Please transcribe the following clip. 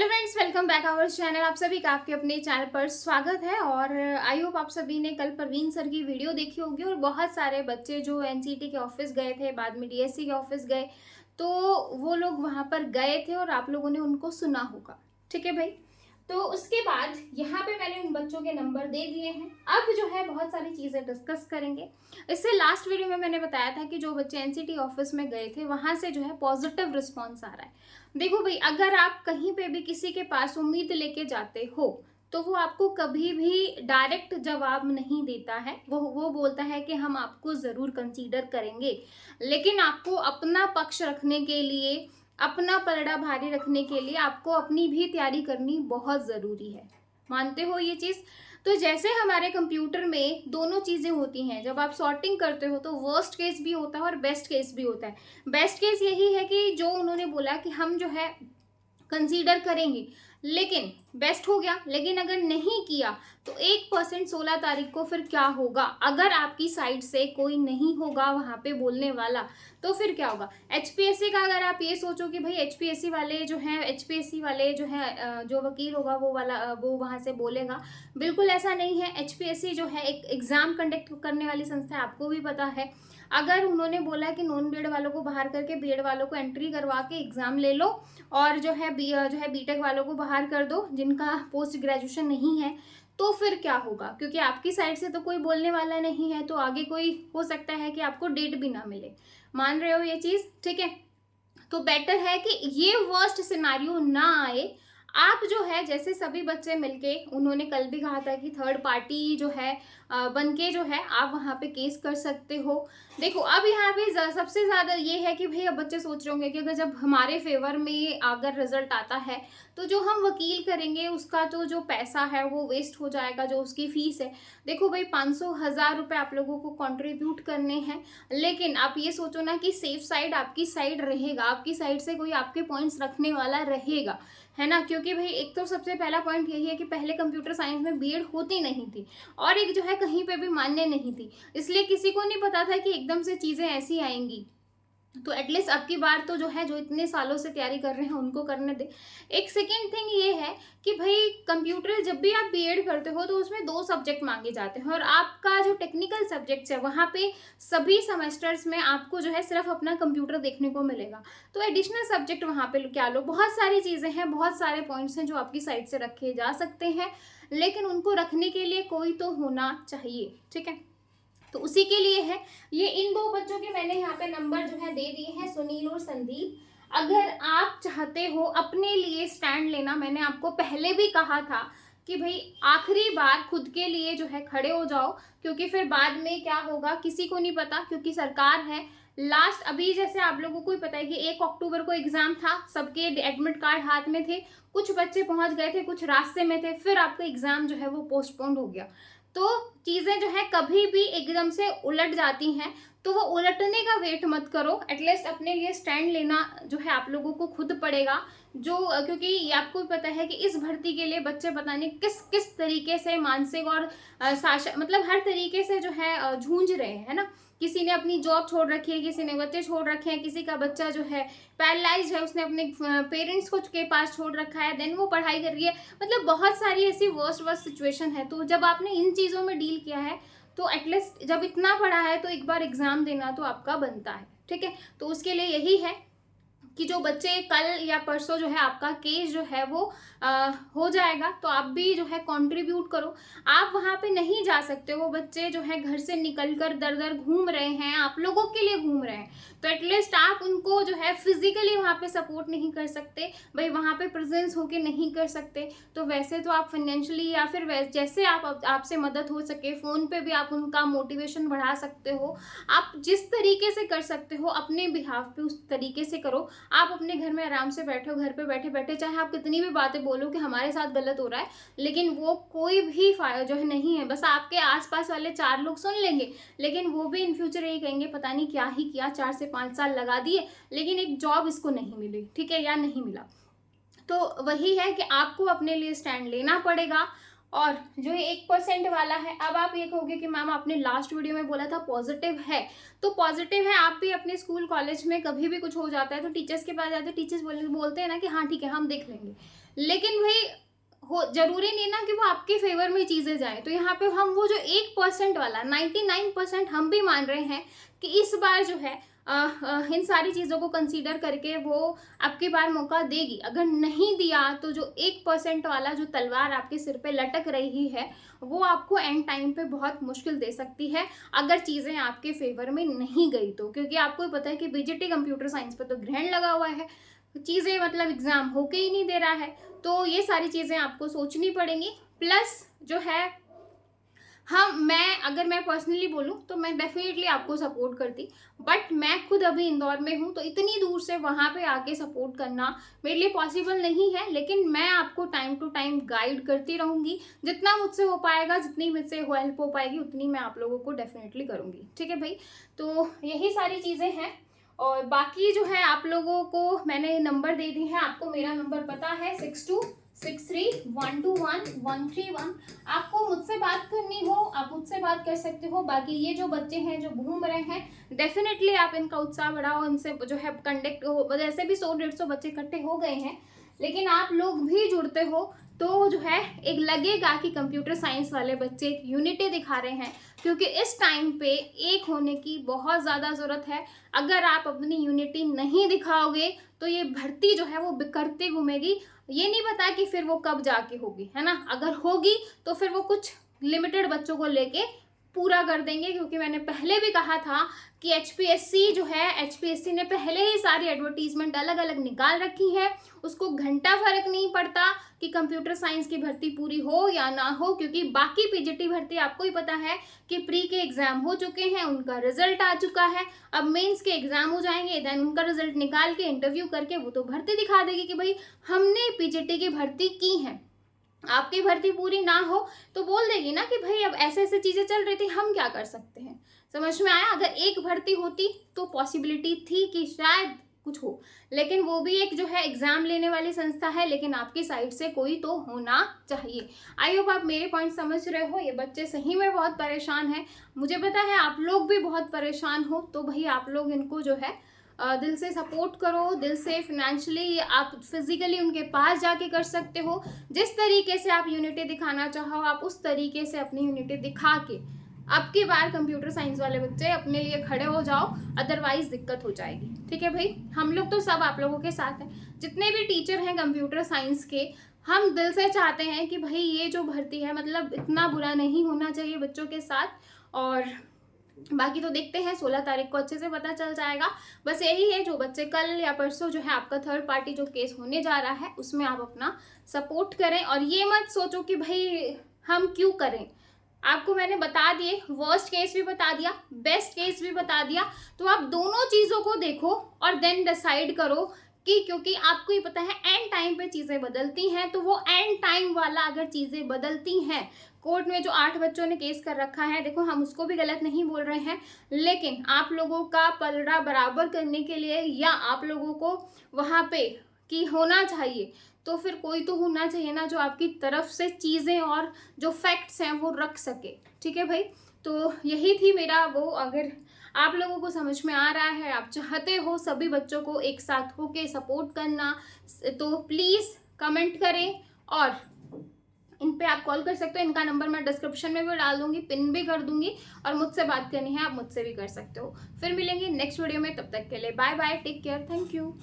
Hello friends, welcome back our channel. आप सभी का आपके अपने चैनल पर स्वागत है। और आई होप आप सभी ने कल परवीन सर की वीडियो देखी होगी। और बहुत सारे बच्चे जो एनसीटी के ऑफिस गए थे, बाद में डीएससी के ऑफिस गए, तो वो लोग वहां पर गए थे और आप लोगों ने उनको सुना होगा। ठीक है भाई। तो उसके बाद यहाँ पे मैंने उन बच्चों के नंबर दे दिए हैं। अब जो है बहुत सारी चीज़ें डिस्कस करेंगे। इससे लास्ट वीडियो में मैंने बताया था कि जो बच्चे एनसीटी ऑफिस में गए थे वहां से जो है पॉजिटिव रिस्पॉन्स आ रहा है। देखो भाई, अगर आप कहीं पे भी किसी के पास उम्मीद लेके जाते हो तो वो आपको कभी भी डायरेक्ट जवाब नहीं देता है। वो बोलता है कि हम आपको ज़रूर कंसीडर करेंगे, लेकिन आपको अपना पक्ष रखने के लिए, अपना पलड़ा भारी रखने के लिए आपको अपनी भी तैयारी करनी बहुत ज़रूरी है। मानते हो ये चीज़? तो जैसे हमारे कंप्यूटर में दोनों चीज़ें होती हैं, जब आप सॉर्टिंग करते हो तो वर्स्ट केस भी होता है और बेस्ट केस भी होता है। बेस्ट केस यही है कि जो उन्होंने बोला कि हम जो है कंसीडर करेंगे, लेकिन बेस्ट हो गया। लेकिन अगर नहीं किया तो 1% 16 तारीख को फिर क्या होगा? अगर आपकी साइड से कोई नहीं होगा वहां पे बोलने वाला तो फिर क्या होगा? एचपीएससी का अगर आप ये सोचो कि भाई एचपीएससी वाले जो हैं, एचपीएससी वाले जो है, जो वकील होगा वो वाला वो वहां से बोलेगा, बिल्कुल ऐसा नहीं है। एचपीएससी जो है एक एग्जाम कंडक्ट करने वाली संस्था है, आपको भी पता है। अगर उन्होंने बोला कि नॉन बीएड वालों को बाहर करके बीएड वालों को एंट्री करवा के एग्जाम ले लो और जो है बीटेक वालों को बाहर कर दो जिनका पोस्ट ग्रेजुएशन नहीं है, तो फिर क्या होगा? क्योंकि आपकी साइड से तो कोई बोलने वाला नहीं है, तो आगे कोई हो सकता है कि आपको डेट भी ना मिले। मान रहे हो ये चीज? ठीक है। तो बेटर है कि ये वर्स्ट सिनारियो ना आए। आप जो है जैसे सभी बच्चे मिलके, उन्होंने कल भी कहा था कि थर्ड पार्टी जो है बन के जो है आप वहाँ पे केस कर सकते हो। देखो अब यहाँ पे सबसे ज़्यादा ये है कि भाई अब बच्चे सोच रहे होंगे कि अगर जब हमारे फेवर में अगर रिजल्ट आता है तो जो हम वकील करेंगे उसका तो जो पैसा है वो वेस्ट हो जाएगा, जो उसकी फीस है। देखो भाई, 500,000 रुपये आप लोगों को कंट्रीब्यूट करने हैं, लेकिन आप ये सोचो ना कि सेफ साइड आपकी साइड रहेगा, आपकी साइड से कोई आपके पॉइंट्स रखने वाला रहेगा, है ना? क्योंकि भाई एक तो सबसे पहला पॉइंट यही है कि पहले कंप्यूटर साइंस में बीएड होती नहीं थी, और एक जो है कहीं पे भी मान्य नहीं थी, इसलिए किसी को नहीं पता था कि एकदम से चीज़ें ऐसी आएंगी। तो एटलीस्ट अब की बार तो जो है, जो इतने सालों से तैयारी कर रहे हैं उनको करने दे। एक सेकेंड थिंग ये है कि भाई कंप्यूटर जब भी आप बीएड करते हो तो उसमें 2 सब्जेक्ट मांगे जाते हैं, और आपका जो टेक्निकल सब्जेक्ट्स है वहाँ पे सभी सेमेस्टर्स में आपको जो है सिर्फ अपना कंप्यूटर देखने को मिलेगा। तो एडिशनल सब्जेक्ट वहाँ पे क्या लो, बहुत सारी चीज़ें हैं, बहुत सारे पॉइंट्स हैं जो आपकी साइड से रखे जा सकते हैं, लेकिन उनको रखने के लिए कोई तो होना चाहिए। ठीक है। तो उसी के लिए है ये। इन 2 बच्चों के मैंने यहाँ पे नंबर जो है दे दिए हैं, सुनील और संदीप। अगर आप चाहते हो अपने लिए स्टैंड लेना, मैंने आपको पहले भी कहा था कि भाई आखिरी बार खुद के लिए जो है खड़े हो जाओ, क्योंकि फिर बाद में क्या होगा किसी को नहीं पता, क्योंकि सरकार है लास्ट। अभी जैसे आप लोगों को ही पता है कि 1 अक्टूबर को एग्जाम था, सबके एडमिट कार्ड हाथ में थे, कुछ बच्चे पहुंच गए थे, कुछ रास्ते में थे, फिर आपका एग्जाम जो है वो पोस्टपोन्ड हो गया। तो चीज़ें जो है कभी भी एकदम से उलट जाती हैं, तो वो उलटने का वेट मत करो। एटलीस्ट अपने लिए स्टैंड लेना जो है आप लोगों को खुद पड़ेगा। जो क्योंकि ये आपको भी पता है कि इस भर्ती के लिए बच्चे पता नहीं किस किस तरीके से मानसिक और मतलब हर तरीके से जो है जूझ रहे हैं, है ना? किसी ने अपनी जॉब छोड़ रखी है, किसी ने बच्चे छोड़ रखे हैं, किसी का बच्चा जो है पैरालाइज है, उसने अपने पेरेंट्स को के पास छोड़ रखा है, देन वो पढ़ाई कर रही है। मतलब बहुत सारी ऐसी वर्स्ट वर्स्ट सिचुएशन है। तो जब आपने इन चीज़ों में डील किया है तो एटलीस्ट जब इतना पढ़ा है तो एक बार एग्जाम देना तो आपका बनता है। ठीक है। तो उसके लिए यही है कि जो बच्चे कल या परसों जो है आपका केस जो है वो हो जाएगा, तो आप भी जो है कंट्रीब्यूट करो। आप वहाँ पे नहीं जा सकते, वो बच्चे जो है घर से निकल कर दर दर घूम रहे हैं, आप लोगों के लिए घूम रहे हैं, तो एटलीस्ट आप उनको जो है फिजिकली वहाँ पे सपोर्ट नहीं कर सकते, भाई वहाँ पे प्रेजेंस होके नहीं कर सकते, तो वैसे तो आप फाइनेंशियली या फिर जैसे आपसे मदद हो सके फ़ोन पे भी आप उनका मोटिवेशन बढ़ा सकते हो। आप जिस तरीके से कर सकते हो अपने बिहाफ पे उस तरीके से करो। आप अपने घर में आराम से बैठो, घर पे बैठे बैठे चाहे आप कितनी भी बातें बोलो कि हमारे साथ गलत हो रहा है, लेकिन वो कोई भी जो है नहीं है। बस आपके आसपास वाले 4 लोग सुन लेंगे, लेकिन वो भी इन फ्यूचर यही कहेंगे पता नहीं क्या ही किया, 4 से 5 साल लगा दिए, लेकिन एक जॉब इसको नहीं मिली, ठीक है, या नहीं मिला। तो वही है कि आपको अपने लिए स्टैंड लेना पड़ेगा। और जो ये 1% वाला है, अब आप ये कहोगे कि मैम आपने लास्ट वीडियो में बोला था पॉजिटिव है, तो पॉजिटिव है। आप भी अपने स्कूल कॉलेज में कभी भी कुछ हो जाता है तो टीचर्स के पास जाते हैं, टीचर्स बोलते हैं ना कि हाँ ठीक है हम देख लेंगे, लेकिन भाई हो जरूरी नहीं ना कि वो आपके फेवर में चीजें जाए। तो यहाँ पे हम वो जो 1% वाला 99% हम भी मान रहे हैं कि इस बार जो है इन सारी चीज़ों को कंसीडर करके वो आपकी बार मौका देगी। अगर नहीं दिया तो जो 1% वाला जो तलवार आपके सिर पे लटक रही है वो आपको एंड टाइम पे बहुत मुश्किल दे सकती है, अगर चीज़ें आपके फेवर में नहीं गई तो। क्योंकि आपको पता है कि बीजीटी कंप्यूटर साइंस पे तो ग्रहण लगा हुआ है, चीज़ें मतलब एग्ज़ाम होके ही नहीं दे रहा है, तो ये सारी चीज़ें आपको सोचनी पड़ेंगी। प्लस जो है अगर मैं पर्सनली बोलूँ तो मैं डेफिनेटली आपको सपोर्ट करती, बट मैं खुद अभी इंदौर में हूँ तो इतनी दूर से वहाँ पे आके सपोर्ट करना मेरे लिए पॉसिबल नहीं है। लेकिन मैं आपको टाइम टू टाइम गाइड करती रहूँगी, जितना मुझसे हो पाएगा, जितनी मुझसे हेल्प हो पाएगी उतनी मैं आप लोगों को डेफिनेटली करूँगी। ठीक है भाई, तो यही सारी चीज़ें हैं। और बाकी जो है आप लोगों को मैंने नंबर दे दी है, आपको मेरा नंबर पता है 6263121131। आपको मुझसे बात करनी हो आप मुझसे बात कर सकते हो। बाकी ये जो बच्चे हैं जो घूम रहे हैं, डेफिनेटली आप इनका उत्साह बढ़ाओ, इनसे जो है कंडक्ट हो, वैसे भी 100-150 बच्चे इकट्ठे हो गए हैं, लेकिन आप लोग भी जुड़ते हो तो जो है एक लगेगा कि कंप्यूटर साइंस वाले बच्चे एक यूनिटी दिखा रहे हैं। क्योंकि इस टाइम पे एक होने की बहुत ज़्यादा ज़रूरत है। अगर आप अपनी यूनिटी नहीं दिखाओगे तो ये भर्ती जो है वो बिखरती घूमेगी, ये नहीं पता कि फिर वो कब जाके होगी, है ना। अगर होगी तो फिर वो कुछ लिमिटेड बच्चों को लेके पूरा कर देंगे। क्योंकि मैंने पहले भी कहा था कि एचपीएससी जो है, एचपीएससी ने पहले ही सारी एडवर्टीजमेंट अलग अलग निकाल रखी है, उसको घंटा फर्क नहीं पड़ता कि कंप्यूटर साइंस की भर्ती पूरी हो या ना हो। क्योंकि बाकी पीजीटी भर्ती आपको ही पता है कि प्री के एग्जाम हो चुके हैं, उनका रिजल्ट आ चुका है, अब मेंस के एग्जाम हो जाएंगे, देन उनका रिजल्ट निकाल के इंटरव्यू करके वो तो भर्ती दिखा देगी कि भाई हमने पीजीटी की भर्ती की है। आपकी भर्ती पूरी ना हो तो बोल देगी ना कि भाई अब ऐसे ऐसे चीजें चल रही थी, हम क्या कर सकते हैं। समझ में आया। अगर एक भर्ती होती तो पॉसिबिलिटी थी कि शायद कुछ हो, लेकिन वो भी एक जो है एग्जाम लेने वाली संस्था है, लेकिन आपकी साइड से कोई तो होना चाहिए। आई होप आप मेरे पॉइंट समझ रहे हो। ये बच्चे सही में बहुत परेशान हैं, मुझे पता है आप लोग भी बहुत परेशान हो, तो भाई आप लोग इनको जो है दिल से सपोर्ट करो, दिल से फिनेंशियली, आप फिजिकली उनके पास जाके कर सकते हो। जिस तरीके से आप यूनिटी दिखाना चाहो आप उस तरीके से अपनी यूनिटी दिखा के अब की बार कंप्यूटर साइंस वाले बच्चे अपने लिए खड़े हो जाओ, अदरवाइज दिक्कत हो जाएगी। ठीक है भाई, हम लोग तो सब आप लोगों के साथ हैं, जितने भी टीचर हैं कंप्यूटर साइंस के, हम दिल से चाहते हैं कि भाई ये जो भर्ती है मतलब इतना बुरा नहीं होना चाहिए बच्चों के साथ। और बाकी तो देखते हैं 16 तारीख को अच्छे से पता चल जाएगा। बस यही है, जो बच्चे कल या परसों जो है आपका थर्ड पार्टी जो केस होने जा रहा है उसमें आप अपना सपोर्ट करें। और ये मत सोचो कि भाई हम क्यों करें, आपको मैंने बता दिए, वर्स्ट केस भी बता दिया, बेस्ट केस भी बता दिया, तो आप दोनों चीज़ों को देखो और देन डिसाइड करो कि, क्योंकि आपको ही पता है एंड टाइम पे चीज़ें बदलती हैं, तो वो एंड टाइम वाला अगर चीज़ें बदलती हैं, कोर्ट में जो 8 बच्चों ने केस कर रखा है, देखो हम उसको भी गलत नहीं बोल रहे हैं, लेकिन आप लोगों का पलड़ा बराबर करने के लिए या आप लोगों को वहाँ पे कि होना चाहिए, तो फिर कोई तो होना चाहिए ना जो आपकी तरफ से चीज़ें और जो फैक्ट्स हैं वो रख सके। ठीक है भाई, तो यही थी मेरा वो। अगर आप लोगों को समझ में आ रहा है, आप चाहते हो सभी बच्चों को एक साथ होके सपोर्ट करना, तो प्लीज़ कमेंट करें और इन पे आप कॉल कर सकते हो। इनका नंबर मैं डिस्क्रिप्शन में भी डाल दूंगी, पिन भी कर दूंगी, और मुझसे बात करनी है आप मुझसे भी कर सकते हो। फिर मिलेंगे नेक्स्ट वीडियो में, तब तक के लिए bye bye, take care, thank you.